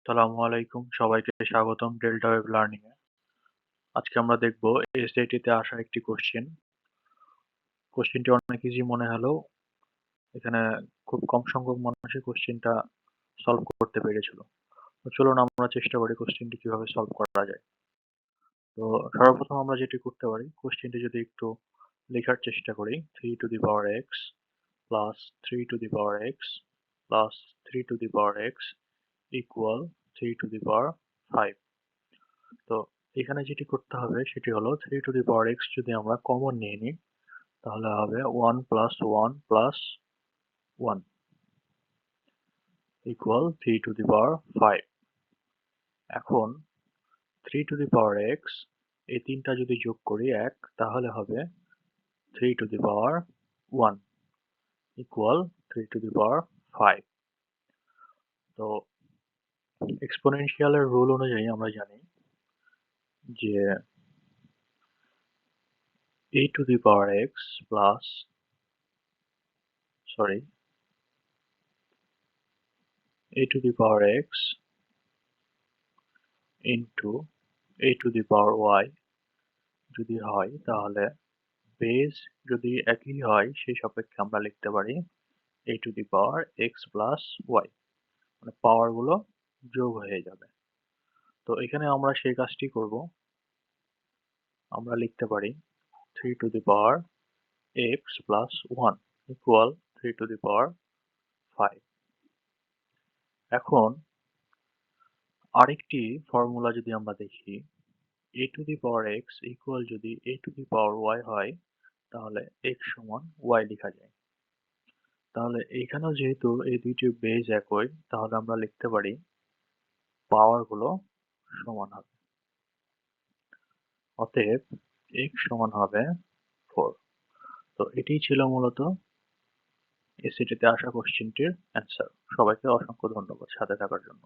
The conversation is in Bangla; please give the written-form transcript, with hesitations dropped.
আসসালামু আলাইকুম, সবাইকে স্বাগতম ডেল্টা ওয়েব লার্নিং এ। আজকে আমরা দেখব এসএটি তে আসা একটি কোশ্চেন। কোশ্চেনটি অনেক ইজি মনে হলেও এখানে খুব কম সংখ্যক মানুষই কোশ্চেনটা সলভ করতে পেরেছিল। তো চলুন আমরা চেষ্টা করি কোশ্চেনটি কিভাবে সলভ করা যায়। তো সর্বপ্রথম আমরা যেটি করতে পারি, কোশ্চেনটি যদি একটু লেখার চেষ্টা করি, 3 to the power x plus 3 to the power x plus 3 to the power x equal 3 to the power 5। তো এখানে যেটি করতে হবে সেটি হলো 3 টু দি পাওয়ার x যদি আমরা কমন নিয়ে নিই তাহলে হবে 1 plus 1 plus 1 equal 3 to the power 5। এখন 3 টু দি পাওয়ার x এই তিনটা যদি যোগ করি 1 তাহলে হবে 3 to the power 1 equal 3 to the power 5। তো এক্সপোনেনশিয়ালের রুল অনুযায়ী আমরা জানি যে a to the power x plus a to the power x into a to the power y যদি হয় তাহলে বেস যদি একই হয় সেই সাপেক্ষে আমরা লিখতে পারি a to the power x plus y, মানে পাওয়ার গুলো যোগ হয়ে যাবে। তো এখানে আমরা সেই কাজটি করব, আমরা লিখতে পারি 3 to the power x plus 1 equal 3 to the power 5। এখন আরেকটি ফর্মুলা যদি আমরা দেখি, a to the power x equal যদি a to the power y হয় তাহলে x সমান y লেখা যায়। তাহলে এইখানেও যেহেতু এই দুইটি বেজ একই তাহলে আমরা লিখতে পারি পাওয়ার গুলো সমান হবে। অতএব x সমান হবে 4। তো এটাই ছিল মূলত এসএটি তে আসা কোশ্চেনটির অ্যান্সার। সবাইকে অসংখ্য ধন্যবাদ সাথে থাকার জন্য।